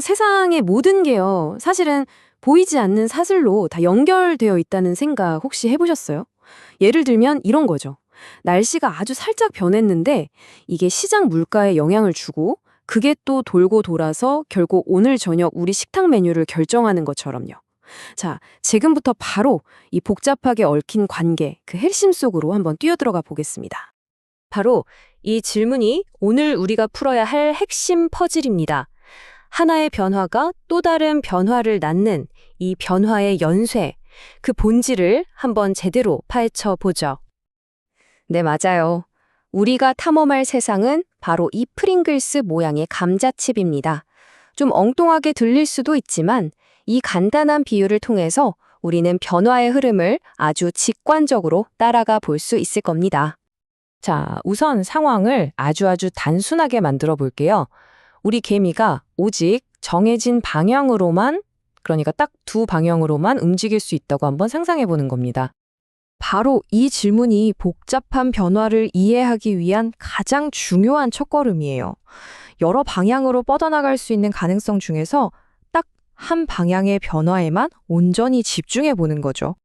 세상의 모든 게요. 사실은 보이지 않는 사슬로 다 연결되어 있다는 생각 혹시 해보셨어요? 예를 들면 이런 거죠. 날씨가 아주 살짝 변했는데 이게 시장 물가에 영향을 주고 그게 또 돌고 돌아서 결국 오늘 저녁 우리 식탁 메뉴를 결정하는 것처럼요. 자, 지금부터 바로 이 복잡하게 얽힌 관계, 그 핵심 속으로 한번 뛰어들어가 보겠습니다. 바로 이 질문이 오늘 우리가 풀어야 할 핵심 퍼즐입니다. 하나의 변화가 또 다른 변화를 낳는 이 변화의 연쇄, 그 본질을 한번 제대로 파헤쳐 보죠. 네, 맞아요. 우리가 탐험할 세상은 바로 이 프링글스 모양의 감자칩입니다. 좀 엉뚱하게 들릴 수도 있지만 이 간단한 비유를 통해서 우리는 변화의 흐름을 아주 직관적으로 따라가 볼 수 있을 겁니다. 자, 우선 상황을 아주 단순하게 만들어 볼게요. 우리 개미가 오직 정해진 방향으로만, 그러니까 딱 두 방향으로만 움직일 수 있다고 한번 상상해 보는 겁니다. 바로 이 질문이 복잡한 변화를 이해하기 위한 가장 중요한 첫걸음이에요. 여러 방향으로 뻗어나갈 수 있는 가능성 중에서 딱 한 방향의 변화에만 온전히 집중해 보는 거죠.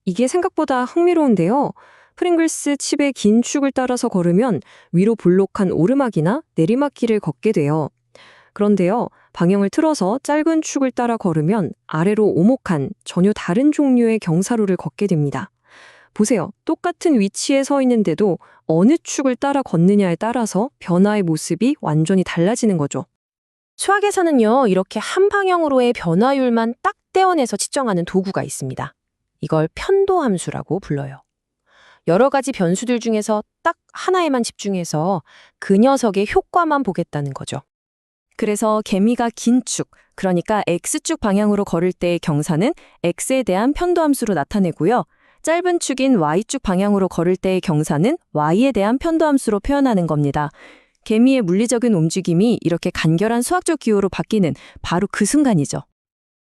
이게 생각보다 흥미로운데요. 프링글스 칩의 긴 축을 따라서 걸으면 위로 볼록한 오르막이나 내리막길을 걷게 돼요. 그런데요, 방향을 틀어서 짧은 축을 따라 걸으면 아래로 오목한 전혀 다른 종류의 경사로를 걷게 됩니다. 보세요. 똑같은 위치에 서 있는데도 어느 축을 따라 걷느냐에 따라서 변화의 모습이 완전히 달라지는 거죠. 수학에서는요, 이렇게 한 방향으로의 변화율만 딱 떼어내서 측정하는 도구가 있습니다. 이걸 편도함수라고 불러요. 여러 가지 변수들 중에서 딱 하나에만 집중해서 그 녀석의 효과만 보겠다는 거죠. 그래서 개미가 긴 축, 그러니까 X축 방향으로 걸을 때의 경사는 X에 대한 편도함수로 나타내고요. 짧은 축인 Y축 방향으로 걸을 때의 경사는 Y에 대한 편도함수로 표현하는 겁니다. 개미의 물리적인 움직임이 이렇게 간결한 수학적 기호로 바뀌는 바로 그 순간이죠.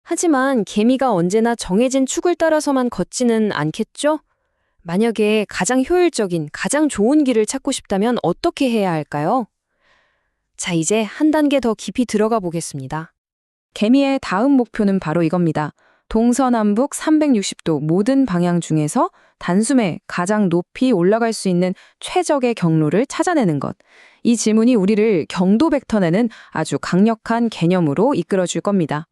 하지만 개미가 언제나 정해진 축을 따라서만 걷지는 않겠죠? 만약에 가장 효율적인, 가장 좋은 길을 찾고 싶다면 어떻게 해야 할까요? 자, 이제 한 단계 더 깊이 들어가 보겠습니다. 개미의 다음 목표는 바로 이겁니다. 동서남북 360도 모든 방향 중에서 단숨에 가장 높이 올라갈 수 있는 최적의 경로를 찾아내는 것. 이 질문이 우리를 경도 벡터내는 아주 강력한 개념으로 이끌어줄 겁니다.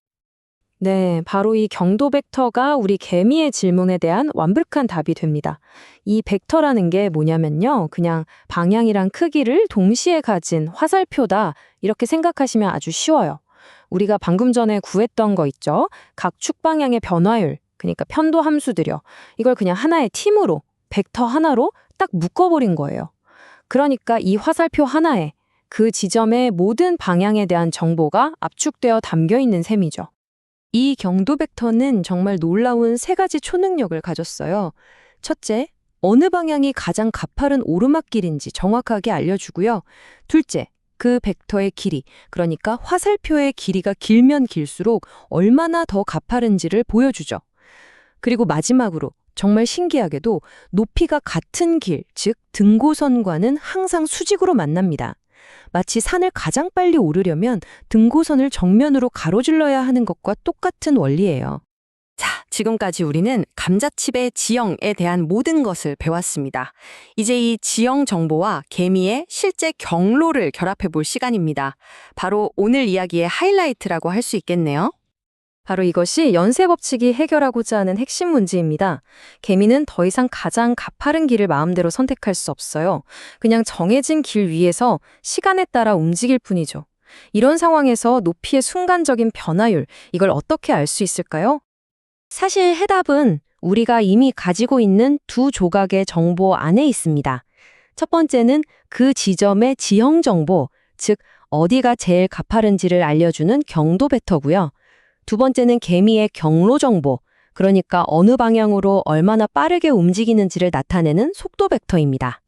네, 바로 이 경도 벡터가 우리 개미의 질문에 대한 완벽한 답이 됩니다. 이 벡터라는 게 뭐냐면요. 그냥 방향이랑 크기를 동시에 가진 화살표다. 이렇게 생각하시면 아주 쉬워요. 우리가 방금 전에 구했던 거 있죠? 각 축 방향의 변화율, 그러니까 편도 함수들이요. 이걸 그냥 하나의 팀으로, 벡터 하나로 딱 묶어버린 거예요. 그러니까 이 화살표 하나에 그 지점의 모든 방향에 대한 정보가 압축되어 담겨 있는 셈이죠. 이 경도 벡터는 정말 놀라운 세 가지 초능력을 가졌어요. 첫째, 어느 방향이 가장 가파른 오르막길인지 정확하게 알려주고요. 둘째, 그 벡터의 길이, 그러니까 화살표의 길이가 길면 길수록 얼마나 더 가파른지를 보여주죠. 그리고 마지막으로 정말 신기하게도 높이가 같은 길, 즉 등고선과는 항상 수직으로 만납니다. 마치 산을 가장 빨리 오르려면 등고선을 정면으로 가로질러야 하는 것과 똑같은 원리예요. 자, 지금까지 우리는 감자칩의 지형에 대한 모든 것을 배웠습니다. 이제 이 지형 정보와 개미의 실제 경로를 결합해 볼 시간입니다. 바로 오늘 이야기의 하이라이트라고 할 수 있겠네요. 바로 이것이 연쇄 법칙이 해결하고자 하는 핵심 문제입니다. 개미는 더 이상 가장 가파른 길을 마음대로 선택할 수 없어요. 그냥 정해진 길 위에서 시간에 따라 움직일 뿐이죠. 이런 상황에서 높이의 순간적인 변화율, 이걸 어떻게 알 수 있을까요? 사실 해답은 우리가 이미 가지고 있는 두 조각의 정보 안에 있습니다. 첫 번째는 그 지점의 지형 정보, 즉 어디가 제일 가파른지를 알려주는 경도 벡터고요. 두 번째는 개미의 경로 정보, 그러니까 어느 방향으로 얼마나 빠르게 움직이는지를 나타내는 속도 벡터입니다.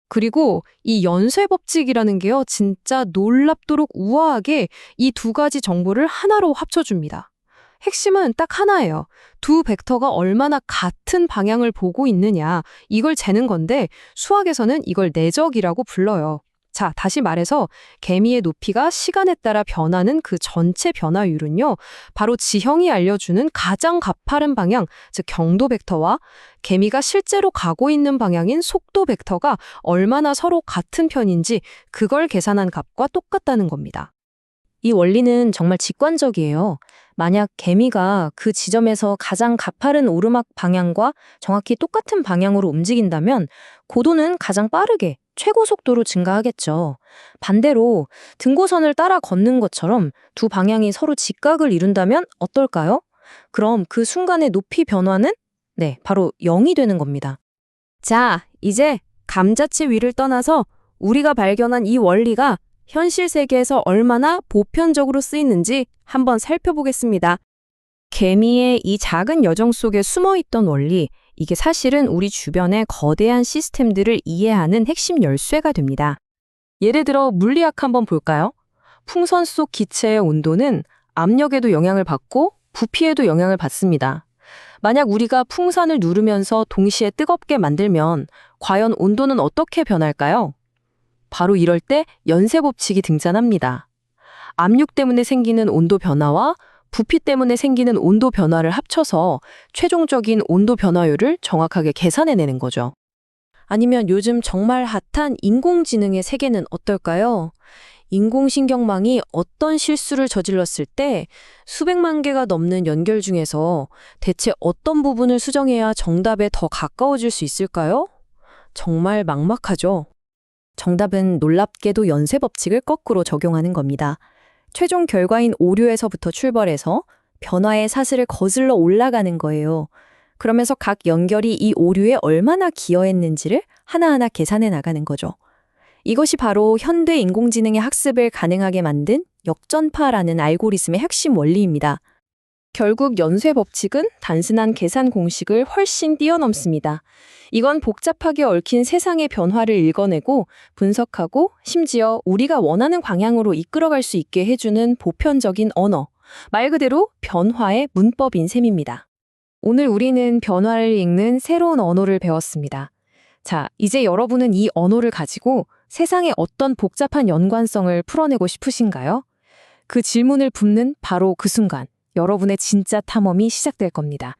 그리고 이 연쇄 법칙이라는 게요, 진짜 놀랍도록 우아하게 이 두 가지 정보를 하나로 합쳐줍니다. 핵심은 딱 하나예요. 두 벡터가 얼마나 같은 방향을 보고 있느냐, 이걸 재는 건데 수학에서는 이걸 내적이라고 불러요. 자, 다시 말해서 개미의 높이가 시간에 따라 변하는 그 전체 변화율은요, 바로 지형이 알려주는 가장 가파른 방향, 즉 경도 벡터와 개미가 실제로 가고 있는 방향인 속도 벡터가 얼마나 서로 같은 편인지 그걸 계산한 값과 똑같다는 겁니다. 이 원리는 정말 직관적이에요. 만약 개미가 그 지점에서 가장 가파른 오르막 방향과 정확히 똑같은 방향으로 움직인다면 고도는 가장 빠르게 최고 속도로 증가하겠죠. 반대로 등고선을 따라 걷는 것처럼 두 방향이 서로 직각을 이룬다면 어떨까요? 그럼 그 순간의 높이 변화는 바로 0이 되는 겁니다. 자, 이제 감자칩 위를 떠나서 우리가 발견한 이 원리가 현실 세계에서 얼마나 보편적으로 쓰이는지 한번 살펴보겠습니다. 개미의 이 작은 여정 속에 숨어있던 원리, 이게 사실은 우리 주변의 거대한 시스템들을 이해하는 핵심 열쇠가 됩니다. 예를 들어 물리학 한번 볼까요? 풍선 속 기체의 온도는 압력에도 영향을 받고 부피에도 영향을 받습니다. 만약 우리가 풍선을 누르면서 동시에 뜨겁게 만들면 과연 온도는 어떻게 변할까요? 바로 이럴 때 연쇄 법칙이 등장합니다. 압력 때문에 생기는 온도 변화와 부피 때문에 생기는 온도 변화를 합쳐서 최종적인 온도 변화율을 정확하게 계산해내는 거죠. 아니면 요즘 정말 핫한 인공지능의 세계는 어떨까요? 인공신경망이 어떤 실수를 저질렀을 때 수백만 개가 넘는 연결 중에서 대체 어떤 부분을 수정해야 정답에 더 가까워질 수 있을까요? 정말 막막하죠. 정답은 놀랍게도 연쇄 법칙을 거꾸로 적용하는 겁니다. 최종 결과인 오류에서부터 출발해서 변화의 사슬을 거슬러 올라가는 거예요. 그러면서 각 연결이 이 오류에 얼마나 기여했는지를 하나하나 계산해 나가는 거죠. 이것이 바로 현대 인공지능의 학습을 가능하게 만든 역전파라는 알고리즘의 핵심 원리입니다. 결국 연쇄 법칙은 단순한 계산 공식을 훨씬 뛰어넘습니다. 이건 복잡하게 얽힌 세상의 변화를 읽어내고 분석하고 심지어 우리가 원하는 방향으로 이끌어갈 수 있게 해주는 보편적인 언어, 말 그대로 변화의 문법인 셈입니다. 오늘 우리는 변화를 읽는 새로운 언어를 배웠습니다. 자, 이제 여러분은 이 언어를 가지고 세상의 어떤 복잡한 연관성을 풀어내고 싶으신가요? 그 질문을 붓는 바로 그 순간, 여러분의 진짜 탐험이 시작될 겁니다.